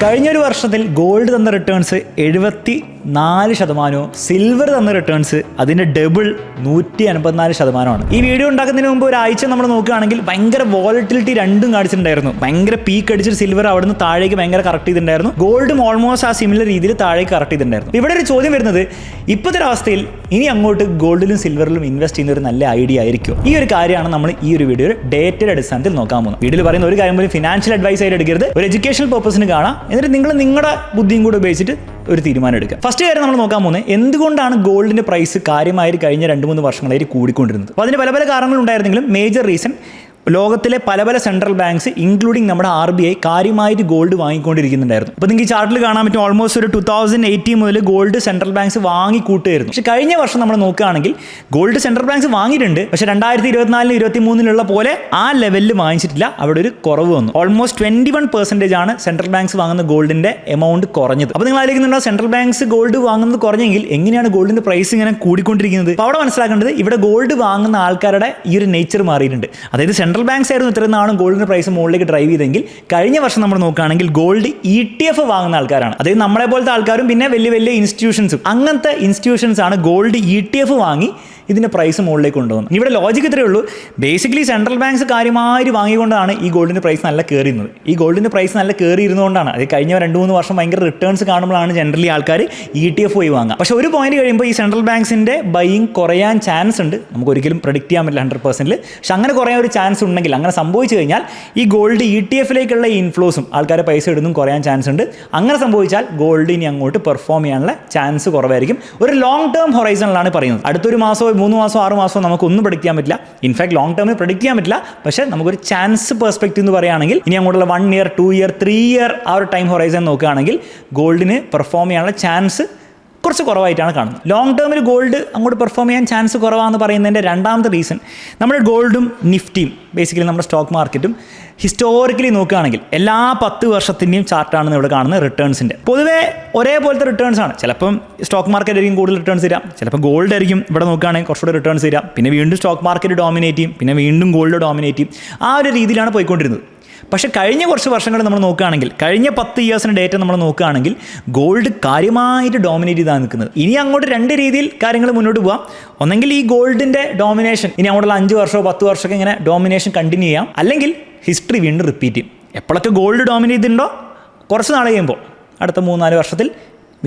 കഴിഞ്ഞൊരു വർഷത്തിൽ ഗോൾഡ് തന്ന റിട്ടേൺസ് 74%, സിൽവർ തന്ന റിട്ടേൺസ് അതിൻ്റെ ഡബിൾ 154%. ഈ വീഡിയോ ഉണ്ടാക്കുന്നതിന് മുമ്പ് ഒരാഴ്ച നമ്മൾ നോക്കുകയാണെങ്കിൽ ഭയങ്കര വോളറ്റിലിറ്റി രണ്ടും കാണിച്ചിട്ടുണ്ടായിരുന്നു. ഭയങ്കര പീക്ക് അടിച്ചിട്ട് സിൽവർ അവിടെ നിന്ന് താഴേക്ക് ഭയങ്കര കറക്റ്റ് ചെയ്തിട്ടുണ്ടായിരുന്നു. ഗോൾഡും ഓൾമോസ്റ്റ് ആ സിമിലർ രീതിയിൽ താഴേക്ക് കറക്റ്റ് ചെയ്തിട്ടുണ്ടായിരുന്നു. ഇവിടെ ഒരു ചോദ്യം വരുന്നത്, ഇപ്പോഴത്തെ ഒരു അവസ്ഥയിൽ ഇനി അങ്ങോട്ട് ഗോൾഡിലും സിൽവറിലും ഇൻവെസ്റ്റ് ചെയ്യുന്ന ഒരു നല്ല ഐഡിയ ആയിരിക്കും? ഈ ഒരു കാര്യമാണ് നമ്മൾ ഈ ഒരു വീഡിയോയിൽ ഡേറ്റയുടെ അടിസ്ഥാനത്തിൽ നോക്കാൻ പോകുന്നത്. വീഡിയോയിൽ പറയുന്ന ഒരു കാര്യം പോലും ഫിനാൻഷ്യൽ അഡ്വൈസ് ആയിട്ട് എടുക്കരുത്, ഒരു എഡ്യൂക്കേഷണൽ പർപ്പസിന് കാണാം. എന്നിട്ട് നിങ്ങൾ നിങ്ങളുടെ ബുദ്ധിയും കൂടെ ഉപയോഗിച്ചിട്ട് ഒരു തീരുമാനം എടുക്കുക. ഫസ്റ്റ് കാര്യം നമ്മൾ നോക്കാൻ പോകുന്നത്, എന്തുകൊണ്ടാണ് ഗോൾഡിന്റെ പ്രൈസ് കാര്യമായി കഴിഞ്ഞ 2-3 വർഷങ്ങളായിട്ട് കൂടിക്കൊണ്ടിരുന്നത്. അപ്പോൾ അതിന് പല പല കാരണങ്ങളുണ്ടായിരുന്നെങ്കിലും മേജർ റീസൺ ലോകത്തിലെ പല പല സെൻട്രൽ ബാങ്ക്സ് ഇൻക്ലൂഡിങ് നമ്മുടെ RBI കാര്യമായിട്ട് ഗോൾഡ് വാങ്ങിക്കൊണ്ടിരിക്കുന്നുണ്ടായിരുന്നു. അപ്പോൾ നിങ്ങൾക്ക് ഈ ചാർട്ടിൽ കാണാൻ പറ്റും, ഓൾമോസ്റ്റ് ഒരു 2018 മുതൽ ഗോൾഡ് സെൻട്രൽ ബാങ്ക്സ് വാങ്ങിക്കൂട്ടുമായിരുന്നു. പക്ഷേ കഴിഞ്ഞ വർഷം നമ്മൾ നോക്കുകയാണെങ്കിൽ ഗോൾഡ് സെൻട്രൽ ബാങ്ക്സ് വാങ്ങിയിട്ടുണ്ട്, പക്ഷേ 2024-23 പോലെ ആ ലെവലിൽ വാങ്ങിച്ചിട്ടില്ല. അവിടെ ഒരു കുറവ് വന്നു. ഓൾമോസ്റ്റ് 21% ആണ് സെൻട്രൽ ബാങ്ക്സ് വാങ്ങുന്ന ഗോൾഡിന്റെ എമൗണ്ട് കുറഞ്ഞത്. അപ്പോൾ നിങ്ങൾ ആലോചിക്കുന്നുണ്ടോ, സെൻട്രൽ ബാങ്ക്സ് ഗോൾഡ് വാങ്ങുന്നത് കുറഞ്ഞെങ്കിൽ എങ്ങനെയാണ് ഗോൾഡിന്റെ പ്രൈസ് ഇങ്ങനെ കൂടിക്കൊണ്ടിരിക്കുന്നത്? അപ്പോൾ അവിടെ മനസ്സിലാക്കേണ്ടത്, ഇവിടെ ഗോൾഡ് വാങ്ങുന്ന ആൾക്കാരുടെ ഈ ഒരു നേച്ചർ മാറിയിട്ടുണ്ട്. അതായത് സെൻട്രൽ ബാങ്ക്സ് ആയിരുന്നു ഇത്രയും നാളും ഗോൾഡിന്റെ പ്രൈസ് മുകളിലേക്ക് ഡ്രൈവ് ചെയ്തെങ്കിൽ, കഴിഞ്ഞ വർഷം നമ്മൾ നോക്കുകയാണെങ്കിൽ ഗോൾഡ് ETF വാങ്ങുന്ന ആൾക്കാരാണ്. അതായത് നമ്മളെ പോലത്തെ ആൾക്കാരും പിന്നെ വലിയ വലിയ ഇൻസ്റ്റിറ്റ്യൂഷൻസും, അങ്ങനത്തെ ഇൻസ്റ്റിറ്റ്യൂഷൻസ് ആണ് ഗോൾഡ് ETF വാങ്ങി ഇതിൻ്റെ പ്രൈസ് മുകളിലേക്ക് കൊണ്ടുപോകുന്നത്. ഇവിടെ ലോജിക്ക് ഇത്രയേ ഉള്ളൂ, ബേസിക്കലി സെൻട്രൽ ബാങ്ക്സ് കാര്യമായി വാങ്ങിക്കൊണ്ടാണ് ഈ ഗോൾഡിൻ്റെ പ്രൈസ് നല്ല കയറിയുന്നത്. ഈ ഗോൾഡിൻ്റെ പ്രൈസ് നല്ല കയറിയിരുന്നുകൊണ്ടാണ്. അത് കഴിഞ്ഞ 2-3 വർഷം ഭയങ്കര റിട്ടേൺസ് കാണുമ്പോഴാണ് ജനറലി ആൾക്കാർ ETF പോയി വാങ്ങുക. പക്ഷേ ഒരു പോയിന്റ് കഴിയുമ്പോൾ ഈ സെൻട്രൽ ബാങ്ക്സിൻ്റെ ബൈയിങ് കുറയാൻ ചാൻസ് ഉണ്ട്. നമുക്ക് ഒരിക്കലും പ്രഡിക്റ്റ് ചെയ്യാൻ പറ്റില്ല 100%. പക്ഷെ അങ്ങനെ കുറയാൻ ഒരു ചാൻസ് ഉണ്ടെങ്കിൽ, അങ്ങനെ സംഭവിച്ചു കഴിഞ്ഞാൽ ഈ ഗോൾഡ് ETF-ലേക്കുള്ള ഇൻഫ്ലോസും ആൾക്കാരെ പൈസ ഇടുന്നതും കുറയാൻ ചാൻസ് ഉണ്ട്. അങ്ങനെ സംഭവിച്ചാൽ ഗോൾഡ് ഇനി അങ്ങോട്ട് പെർഫോം ചെയ്യാനുള്ള ചാൻസ് കുറവായിരിക്കും. ഒരു ലോങ് ടേം ഹൊറൈസണിലാണ് പറയുന്നത്. അടുത്തൊരു മാസമോ 3 മാസമോ 6 മാസമോ നമുക്കൊന്നും പ്രഡിക്റ്റ് ചെയ്യാൻ പറ്റില്ല. ഇൻഫാക്ട് ലോങ് ടേമിൽ പ്രഡിക്റ്റ് ചെയ്യാൻ പറ്റില്ല. പക്ഷേ നമുക്കൊരു ചാൻസ് പെർസ്പെക്റ്റീവ് എന്ന് പറയുകയാണെങ്കിൽ ഇനി അങ്ങോട്ടുള്ള 1 ഇയർ 2 ഇയർ 3 ഇയർ ആ ഒരു ടൈം ഹൊറൈസൺ നോക്കുകയാണെങ്കിൽ ഗോൾഡിന് പെർഫോം ചെയ്യാനുള്ള ചാൻസ് കുറച്ച് കുറവായിട്ടാണ് കാണുന്നത്. ലോങ് ടേമിൽ ഗോൾഡ് അങ്ങോട്ട് പെർഫോം ചെയ്യാൻ ചാൻസ് കുറവാണെന്ന് പറയുന്നതിൻ്റെ രണ്ടാമത്തെ റീസൺ, നമ്മുടെ ഗോൾഡും നിഫ്റ്റിയും ബേസിക്കലി നമ്മുടെ സ്റ്റോക്ക് മാർക്കറ്റും ഹിസ്റ്റോറിക്കലി നോക്കുകയാണെങ്കിൽ എല്ലാ 10 വർഷത്തിൻ്റെയും ചാർട്ടാണ് ഇവിടെ കാണുന്നത്. റിട്ടേൺസിൻ്റെ പൊതുവേ ഒരേപോലത്തെ റിട്ടേൺസ് ആണ്. ചിലപ്പം സ്റ്റോക്ക് മാർക്കറ്റ് ആയിരിക്കും കൂടുതൽ റിട്ടേൺസ് തരാം, ചിലപ്പോൾ ഗോൾഡ് ആയിരിക്കും ഇവിടെ നോക്കുകയാണെങ്കിൽ കുറച്ചുകൂടി റിട്ടേൺസ് തരാം, പിന്നെ വീണ്ടും സ്റ്റോക്ക് മാർക്കറ്റ് ഡോമിനേറ്റ് ചെയ്യും, പിന്നെ വീണ്ടും ഗോൾഡ് ഡോമിനേറ്റ് ചെയ്യും. ആ ഒരു രീതിയിലാണ് പോയിക്കൊണ്ടിരുന്നത്. പക്ഷേ കഴിഞ്ഞ കുറച്ച് വർഷങ്ങൾ നമ്മൾ നോക്കുകയാണെങ്കിൽ, കഴിഞ്ഞ 10 ഇയേഴ്സിൻ്റെ ഡേറ്റ നമ്മൾ നോക്കുകയാണെങ്കിൽ ഗോൾഡ് കാര്യമായിട്ട് ഡോമിനേറ്റ് ചെയ്താണ് നിൽക്കുന്നത്. ഇനി അങ്ങോട്ട് 2 രീതിയിൽ കാര്യങ്ങൾ മുന്നോട്ട് പോകാം. ഒന്നെങ്കിൽ ഈ ഗോൾഡിൻ്റെ ഡോമിനേഷൻ ഇനി അങ്ങോട്ടുള്ള 5 വർഷമോ 10 വർഷമൊക്കെ ഇങ്ങനെ ഡോമിനേഷൻ കണ്ടിന്യൂ ചെയ്യാം, അല്ലെങ്കിൽ ഹിസ്റ്ററി വീണ്ടും റിപ്പീറ്റ് ചെയ്യും. എപ്പോഴൊക്കെ ഗോൾഡ് ഡോമിനേറ്റ് ചെയ്തിട്ടുണ്ടോ കുറച്ച് നാൾ കഴിയുമ്പോൾ അടുത്ത 3-4 വർഷത്തിൽ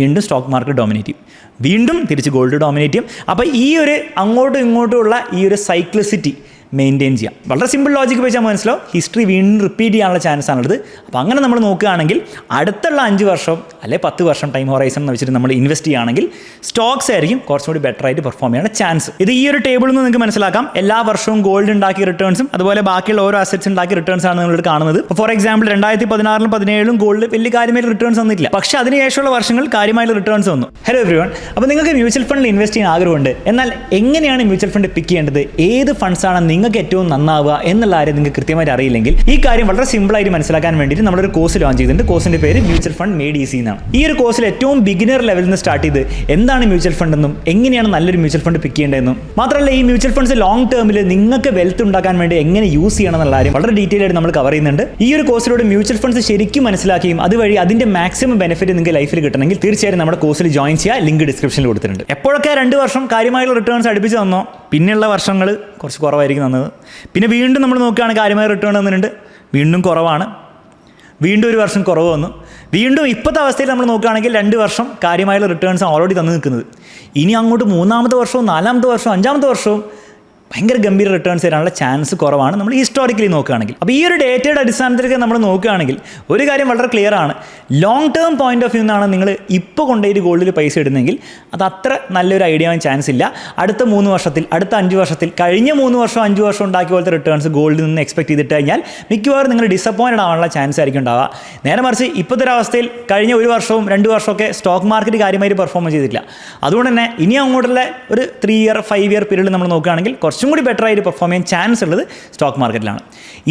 വീണ്ടും സ്റ്റോക്ക് മാർക്കറ്റ് ഡോമിനേറ്റ് ചെയ്യും, വീണ്ടും തിരിച്ച് ഗോൾഡ് ഡോമിനേറ്റ് ചെയ്യും. അപ്പോൾ ഈ ഒരു അങ്ങോട്ടും ഇങ്ങോട്ടുമുള്ള ഈ ഒരു സൈക്ലിസിറ്റി മെയിൻറ്റെയിൻ ചെയ്യാം. വളരെ സിമ്പിൾ ലോജിക്ക് വെച്ചാൽ മനസ്സിലാവും, ഹിസ്റ്ററി വീണ്ടും റിപ്പീറ്റ് ചെയ്യാനുള്ള ചാൻസ് ആണുള്ളത്. അപ്പോൾ അങ്ങനെ നമ്മൾ നോക്കുകയാണെങ്കിൽ അടുത്തുള്ള 5 വർഷം അല്ലെങ്കിൽ 10 വർഷം ടൈം ഹൊറൈസൺ എന്ന് വെച്ചിട്ട് നമ്മൾ ഇൻവെസ്റ്റ് ചെയ്യുകയാണെങ്കിൽ സ്റ്റോക്സ് ആയിരിക്കും കുറച്ചുകൂടി ബെറ്റർ ആയിട്ട് പെർഫോം ചെയ്യാനുള്ള ചാൻസ്. ഇത് ഈ ഒരു ടേബിളിൽ നിന്ന് നിങ്ങൾക്ക് മനസ്സിലാക്കാം. എല്ലാ വർഷവും ഗോൾഡ് ഉണ്ടാക്കിയ റിട്ടേൺസും അതുപോലെ ബാക്കിയുള്ള ഓരോ അസറ്റ്സ് ഉണ്ടാക്കിയ റിട്ടേൺസ് ആണ് നിങ്ങൾ കാണുന്നത്. ഫോർ എക്സാമ്പിൾ 2016-ലും 2017-ലും ഗോൾഡ് വലിയ കാര്യമായിട്ട് റിട്ടേൺസ് വന്നിട്ടില്ല, പക്ഷേ അതിനുശേഷമുള്ള വർഷങ്ങൾ കാര്യമായിട്ട് റിട്ടേൺസ് വന്നു. ഹലോ എവരിവൺ, അപ്പോൾ നിങ്ങൾക്ക് മ്യൂച്വൽ ഫണ്ടിൽ ഇൻവെസ്റ്റ് ചെയ്യാൻ ആഗ്രഹമുണ്ട്, എന്നാൽ എങ്ങനെയാണ് മ്യൂച്വൽ ഫണ്ട് പിക്ക് ചെയ്യേണ്ടത്, ഏത് ഫണ്ട്സാണ് നിങ്ങൾക്ക് ഏറ്റവും നന്നാവുക എന്നുള്ള കാര്യം നിങ്ങൾക്ക് കൃത്യമായിട്ട് അറിയില്ലെങ്കിൽ ഈ കാര്യം വളരെ സിമ്പിളായിട്ട് മനസ്സിലാക്കാൻ വേണ്ടിയിട്ട് നമ്മളൊരു കോഴ്സ് ലോഞ്ച് ചെയ്തിട്ടുണ്ട്. കോഴ്സിന്റെ പേര് മ്യൂച്വൽ ഫണ്ട് മെയ്ഡ് ഈസി എന്നാണ്. ഈ ഒരു കോഴ്സിൽ ഏറ്റവും ബിഗിനർ ലെവലിൽ നിന്ന് സ്റ്റാർട്ട് ചെയ്ത് എന്താണ് മ്യൂച്വൽ ഫണ്ട് എന്നും എങ്ങനെയാണ് നല്ലൊരു മ്യൂച്വൽ ഫണ്ട് പിക്ക് ചെയ്യേണ്ടതെന്നും മാത്രമല്ല ഈ മ്യൂച്വൽ ഫണ്ട്സ് ലോങ് ടേമിൽ നിങ്ങൾക്ക് വെൽത്ത് ഉണ്ടാക്കാൻ വേണ്ടി എങ്ങനെ യൂസ് ചെയ്യണം എന്നുള്ള കാര്യം വളരെ ഡീറ്റെയിൽ ആയിട്ട് നമ്മൾ കവർ ചെയ്യുന്നുണ്ട്. ഈ ഒരു കോഴ്സിലൂടെ മ്യൂച്വൽ ഫണ്ട്സ് ശരിക്കും മനസ്സിലാക്കുകയും അതുവഴി അതിന്റെ മാക്സിമം ബെനിഫിറ്റ് നിങ്ങൾക്ക് ലൈഫിൽ കിട്ടണമെങ്കിൽ തീർച്ചയായും നമ്മുടെ കോഴ്സിൽ ജോയിൻ ചെയ്യുക. ലിങ്ക് ഡിസ്ക്രിപ്ഷനിൽ കൊടുത്തിട്ടുണ്ട്. എപ്പോഴൊക്കെ 2 വർഷം കാര്യമായുള്ള റിട്ടേൺസ് അടുപ്പിച്ച് തന്നോ പിന്നെയുള്ള വർഷങ്ങൾ കുറച്ച് കുറവായിരിക്കും തന്നത്. പിന്നെ വീണ്ടും നമ്മൾ നോക്കുകയാണെങ്കിൽ കാര്യമായ റിട്ടേൺ തന്നിട്ടുണ്ട്, വീണ്ടും കുറവാണ്, വീണ്ടും ഒരു വർഷം കുറവ് വന്നു, വീണ്ടും ഇപ്പോഴത്തെ അവസ്ഥയിൽ നമ്മൾ നോക്കുകയാണെങ്കിൽ 2 വർഷം കാര്യമായുള്ള റിട്ടേൺസ് ഓൾറെഡി തന്നു നിൽക്കുന്നത്. ഇനി അങ്ങോട്ട് 3-ാമത്തെ വർഷവും 4-ാമത്തെ വർഷവും 5-ാമത്തെ വർഷവും ഭയങ്കര ഗംഭീര റിട്ടേൺസ് തരാനുള്ള ചാൻസ് കുറവാണ് നമ്മൾ ഹിസ്റ്റോറിക്കലി നോക്കുകയാണെങ്കിൽ. അപ്പോൾ ഈ ഒരു ഡേറ്റയുടെ അടിസ്ഥാനത്തിലേക്ക് നമ്മൾ നോക്കുകയാണെങ്കിൽ ഒരു കാര്യം വളരെ ക്ലിയർ ആണ്, long term point of view നിന്നാണ് നിങ്ങൾ ഇപ്പോൾ കൊണ്ടുപോയി ഗോൾഡിൽ പൈസ ഇടുന്നെങ്കിൽ അത് അത്ര നല്ലൊരു ഐഡിയ ആവാൻ ചാൻസ് ഇല്ല. അടുത്ത 3 വർഷത്തിൽ അടുത്ത 5 വർഷത്തിൽ കഴിഞ്ഞ 3 വർഷം 5 വർഷം ഉണ്ടാക്കിയ പോലത്തെ റിട്ടേൺസ് ഗോൾഡിൽ നിന്ന് എക്സ്പെക്ട് ചെയ്തിട്ട് കഴിഞ്ഞാൽ മിക്കവാറും നിങ്ങൾ ഡിസപ്പോയിൻറ്റഡ് ആവാനുള്ള ചാൻസ് ആയിരിക്കും ഉണ്ടാവുക. നേരെ മറിച്ച് ഇപ്പോഴത്തെ ഒരു അവസ്ഥയിൽ കഴിഞ്ഞ 1 വർഷവും 2 വർഷമൊക്കെ സ്റ്റോക്ക് മാർക്കറ്റ് കാര്യമായിട്ട് പെർഫോം ചെയ്തിട്ടില്ല. അതുകൊണ്ട് തന്നെ ഇനി അങ്ങോട്ടുള്ള ഒരു 3 ഇയർ 5 ഇയർ പീരീഡ് നമ്മൾ നോക്കുകയാണെങ്കിൽ കുറച്ചും കൂടി ബെറ്റർ ആയിട്ട് പെർഫോം ചെയ്യാൻ ചാൻസ് ഉള്ളത് സ്റ്റോക്ക് മാർക്കറ്റിലാണ്.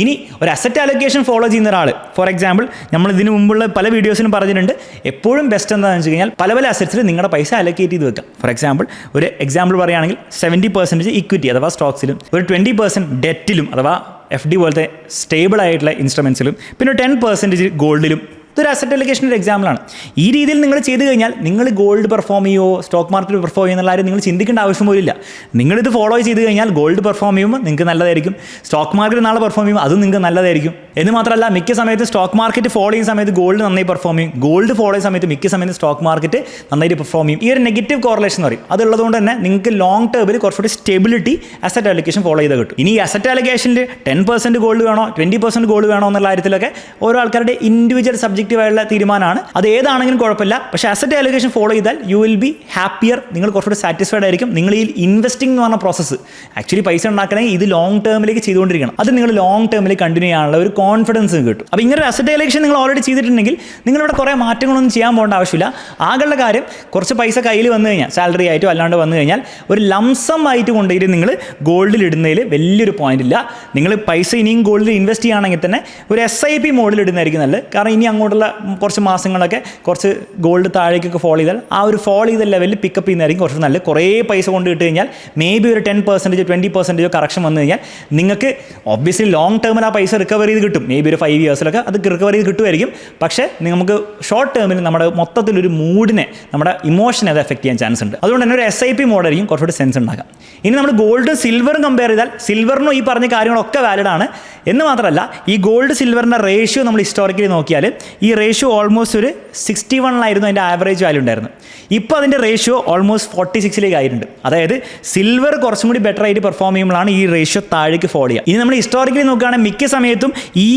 ഇനി ഒരു അസറ്റ് അലൊക്കേഷൻ ഫോളോ ചെയ്യുന്ന ഒരാൾ, ഫോർ എക്സാമ്പിൾ നമ്മൾ ഇതിന് മുമ്പുള്ള പല വീഡിയോസിലും പറഞ്ഞിട്ടുണ്ട്, എപ്പോഴും ബെസ്റ്റ് എന്താണെന്ന് വെച്ച് കഴിഞ്ഞാൽ പല പല അസറ്റ്സിൽ നിങ്ങളുടെ പൈസ അലൊക്കേറ്റ് ചെയ്ത് വെക്കാം. ഫോർ എക്സാമ്പിൾ ഒരു എക്സാമ്പിൾ പറയുകയാണെങ്കിൽ 70% ഇക്വിറ്റി അഥവാ സ്റ്റോക്സിലും, ഒരു 20% ഡെറ്റിലും അഥവാ FD പോലത്തെ സ്റ്റേബിൾ ആയിട്ടുള്ള ഇൻസ്ട്രുമെൻസിലും, പിന്നെ 10% ഗോൾഡിലും ഇതൊരു അസറ്റ് അലൊക്കേഷൻ്റെ ഒരു എക്സാമ്പിളാണ്. ഈ രീതിയിൽ നിങ്ങൾ ചെയ്ത് കഴിഞ്ഞാൽ നിങ്ങൾ ഗോൾഡ് പെർഫോം ചെയ്യുമോ സ്റ്റോക്ക് മാർക്കറ്റ് പെർഫോം ചെയ്യുന്നുള്ള കാര്യം നിങ്ങൾ ചിന്തിക്കേണ്ട ആവശ്യം പോലില്ല. നിങ്ങളിത് ഫോളോ ചെയ്ത് കഴിഞ്ഞാൽ ഗോൾഡ് പെർഫോം ചെയ്യുമ്പോൾ നിങ്ങൾക്ക് നല്ലതായിരിക്കും, സ്റ്റോക്ക് മാർക്കറ്റ് നാളെ പെർഫോം ചെയ്യുമ്പോൾ അതും നിങ്ങൾക്ക് നല്ലതായിരിക്കും. എന്ന് മാത്രമല്ല മിക്ക സമയത്ത് സ്റ്റോക്ക് മാർക്കറ്റ് ഫോളോ ചെയ്യുന്ന സമയത്ത് ഗോൾഡ് നന്നായി പെർഫോം ചെയ്യും, ഗോൾഡ് ഫോളോ ചെയ്യുന്ന സമയത്ത് മിക്ക സമയത്ത് സ്റ്റോക്ക് മാർക്കറ്റ് നന്നായിട്ട് പെർഫോം ചെയ്യും. ഈ ഒരു നെഗറ്റീവ് കോറിലേഷൻ എന്ന് പറയും. അതുള്ളതുകൊണ്ട് തന്നെ നിങ്ങൾക്ക് ലോങ് ടേമിൽ കുറച്ചുകൂടി സ്റ്റെബിലിറ്റി അസറ്റ് അലൊക്കേഷൻ ഫോളോ ചെയ്ത് കിട്ടും. ഇനി ഈ അസറ്റ് അലൊക്കേഷനിൽ 10% ഗോൾഡ് വേണോ 20% ഗോൾഡ് വേണോ എന്നുള്ള കാര്യത്തിലൊക്കെ ഓരോ ആൾക്കാരുടെ ഇൻഡിവിജ്വൽ സബ്ജക്റ്റീവായുള്ള തീരുമാനമാണ്. അത് ഏതാണെങ്കിലും കുഴപ്പമില്ല. പക്ഷേ അസറ്റ് അലൊക്കേഷൻ ഫോളോ ചെയ്താൽ യു വിൽ ബി ഹാപ്പിയർ, നിങ്ങൾ കുറച്ചുകൂടി സാറ്റിസ്ഫൈഡ് ആയിരിക്കും. നിങ്ങൾ ഈ ഇൻവെസ്റ്റിംഗ് എന്ന് പറഞ്ഞ പ്രോസസ്സ് ആക്ച്വലി പൈസ ഉണ്ടാക്കണമെങ്കിൽ ഇത് ലോങ് ടേമിലേക്ക് ചെയ്തുകൊണ്ടിരിക്കണം. അത് നിങ്ങൾ ലോങ് ടേമിൽ കണ്ടിന്യൂ ചെയ്യാനുള്ള ഒരു കോൺഫിഡൻസ് കിട്ടും. അപ്പോൾ ഇങ്ങനെ ഒരു അസറ്റ് അലൊക്കേഷൻ നിങ്ങൾ ഓൾറെഡി ചെയ്തിട്ടുണ്ടെങ്കിൽ നിങ്ങളിവിടെ കുറേ മാറ്റങ്ങളൊന്നും ചെയ്യാൻ പോകേണ്ട ആവശ്യമില്ല. ആകെയുള്ള കാര്യം കുറച്ച് പൈസ കയ്യിൽ വന്നു കഴിഞ്ഞാൽ സാലറി ആയിട്ടോ അല്ലാണ്ട് വന്നു കഴിഞ്ഞാൽ ഒരു ലംസം ആയിട്ട് കൊണ്ടുപോയിട്ട് നിങ്ങൾ ഗോൾഡിൽ ഇടുന്നതിൽ വലിയൊരു പോയിന്റ് ഇല്ല. നിങ്ങൾ പൈസ ഇനിയും ഗോൾഡിൽ ഇൻവെസ്റ്റ് ചെയ്യുകയാണെങ്കിൽ തന്നെ ഒരു SIP മോഡിൽ ഇടുന്നതായിരിക്കും നല്ലത്. കാരണം ഇനി അങ്ങോട്ടുള്ള കുറച്ച് മാസങ്ങളൊക്കെ കുറച്ച് ഗോൾഡ് താഴേക്കൊക്കെ ഫോൾ ചെയ്താൽ ആ ഒരു ഫോൾ ചെയ്ത ലെവലിൽ പിക്കപ്പ് ചെയ്യുന്നതായിരിക്കും കുറച്ച് നല്ലത്. കുറേ പൈസ കൊണ്ട് ഇട്ട് കഴിഞ്ഞാൽ മേ ബി ഒരു 10% 20% കറക്ഷൻ വന്നു കഴിഞ്ഞാൽ നിങ്ങൾക്ക് ഒബ്വിയസ്ലി ലോങ് ടേമിൽ ആ പൈസ റിക്കവർ ചെയ്ത് കിട്ടും. മേ ബി ഒരു 5 ഇയേഴ്സിലൊക്കെ അത് റിക്കവർ ചെയ്ത് കിട്ടുമായിരിക്കും. പക്ഷേ നമുക്ക് ഷോർട്ട് ടേമിൽ നമ്മുടെ മൊത്തത്തിലൊരു മൂഡിനെ നമ്മുടെ ഇമോഷനെ അത് എഫക്ട് ചെയ്യാൻ ചാൻസ് ഉണ്ട്. അതുകൊണ്ട് തന്നെ ഒരു SIP മോഡായിരിക്കും കുറച്ചുകൂടി സെൻസ് ഉണ്ടാക്കാം. ഇനി നമ്മൾ ഗോൾഡും സിൽവറും കമ്പയർ ചെയ്താൽ സിൽവറിനും ഈ പറഞ്ഞ കാര്യങ്ങളൊക്കെ വാലിഡ് ആണ്. എന്ന് മാത്രമല്ല ഈ ഗോൾഡ് സിൽവറിൻ്റെ റേഷ്യോ നമ്മൾ ഹിസ്റ്റോറിക്കലി നോക്കിയാൽ ഈ റേഷ്യോ ഓൾമോസ്റ്റ് ഒരു 61 അതിൻ്റെ ആവറേജ് വാല്യൂ ഉണ്ടായിരുന്നു. ഇപ്പോൾ അതിൻ്റെ റേഷ്യോ ഓൾമോസ്റ്റ് 46 ആയിട്ടുണ്ട്. അതായത് സിൽവർ കുറച്ചും കൂടി ബെറ്റർ ആയിട്ട് പെർഫോം ചെയ്യുമ്പോഴാണ് ഈ റേഷ്യോ താഴേക്ക് ഫോൾ ചെയ്യുക. ഇനി നമ്മൾ ഹിസ്റ്റോറിക്കലി നോക്കുകയാണെങ്കിൽ മിക്ക സമയത്തും ഈ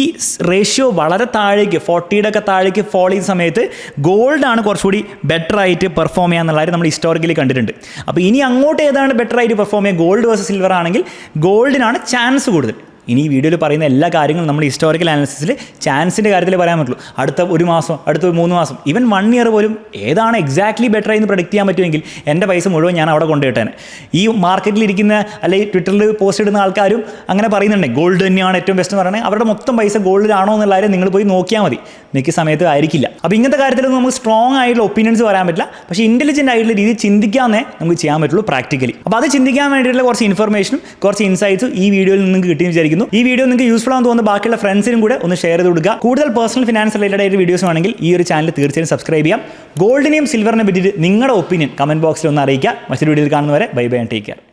റേഷ്യോ വളരെ താഴേക്ക് 40 താഴേക്ക് ഫോൾ ചെയ്യുന്ന സമയത്ത് ഗോൾഡാണ് കുറച്ചുകൂടി ബെറ്റർ ആയിട്ട് പെർഫോം ചെയ്യുക എന്നുള്ള കാര്യം നമ്മൾ ഹിസ്റ്റോറിക്കലി കണ്ടിട്ടുണ്ട്. അപ്പോൾ ഇനി അങ്ങോട്ട് ഏതാണ് ബെറ്റർ ആയിട്ട് പെർഫോം ചെയ്യുക, ഗോൾഡ് വേഴ്സസ് സിൽവർ ആണെങ്കിൽ ഗോൾഡിനാണ് ചാൻസ് കൂടുതൽ. ഇനി ഈ വീഡിയോയിൽ പറയുന്ന എല്ലാ കാര്യങ്ങളും നമ്മൾ ഹിസ്റ്റോറിക്കൽ അനാലിസിസിൽ ചാൻസിൻ്റെ കാര്യത്തിൽ പറയാൻ പറ്റുള്ളൂ. അടുത്ത 1 മാസം, അടുത്ത 3 മാസം, ഈവൻ 1 ഇയർ പോലും ഏതാണ് എക്സാക്ട്ലി ബെറ്റർ ആയി എന്ന് പ്രഡിക്റ്റ് ചെയ്യാൻ പറ്റുമെങ്കിൽ എൻ്റെ പൈസ മുഴുവൻ ഞാൻ അവിടെ കൊണ്ടുപോയിട്ടേനെ. ഈ മാർക്കറ്റിലിരിക്കുന്ന അല്ലെങ്കിൽ ട്വിറ്ററിൽ പോസ്റ്റ് ഇടുന്ന ആൾക്കാരും അങ്ങനെ പറയുന്നുണ്ട് ഗോൾഡ് തന്നെയാണ് ഏറ്റവും ബെസ്റ്റ് എന്ന് പറയുന്നത്. അവരുടെ മൊത്തം പൈസ ഗോൾഡിലാണോ എന്നുള്ള കാര്യം നിങ്ങൾ പോയി നോക്കിയാൽ മതി. മിക്ക സമയത്ത് ആയിരിക്കില്ല. അപ്പോൾ ഇങ്ങനത്തെ കാര്യത്തിലൊന്നും നമുക്ക് സ്ട്രോങ് ആയിട്ടുള്ള ഒപ്പീനിയൻസ് പറയാൻ പറ്റില്ല. പക്ഷേ ഇൻ്റലിജൻ്റ് ആയിട്ടുള്ള രീതിയിൽ ചിന്തിക്കാമെന്നേ നമുക്ക് ചെയ്യാൻ പറ്റുള്ളൂ പ്രാക്ടിക്കലി. അപ്പോൾ അത് ചിന്തിക്കാൻ വേണ്ടിയിട്ടുള്ള കുറച്ച് ഇൻഫർമേഷനും കുറച്ച് ഇൻസൈറ്റ്സും ഈ വീഡിയോയിൽ നിങ്ങൾക്ക് കിട്ടിയെന്ന് വിചാരിക്കുന്നു. ഈ വീഡിയോ നിങ്ങൾക്ക് യൂസ്ഫുൾ ആണെന്ന് തോന്നുന്ന ബാക്കിയുള്ള ഫ്രണ്ട്സിനും കൂടെ ഒന്ന് ഷെയർ ചെയ്ത് കൊടുക്കുക. കൂടുതൽ പേഴ്സണൽ ഫിനാൻസ് റിലേറ്റഡ് ആയിട്ട് വീഡിയോസ് ആണെങ്കിൽ ഈ ഒരു ചാനൽ തീർച്ചയായും സബ്സ്ക്രൈബ് ചെയ്യാം. ഗോൾഡിനെയും സിൽവറിനെ പറ്റിയിട്ട് നിങ്ങളുടെ ഒപ്പീനിയൻ കമന്റ് ബോക്സിൽ ഒന്ന് അറിയിക്കുക. മറ്റൊരു വീഡിയോയിൽ കാണുന്നവരെ bye bye and take care.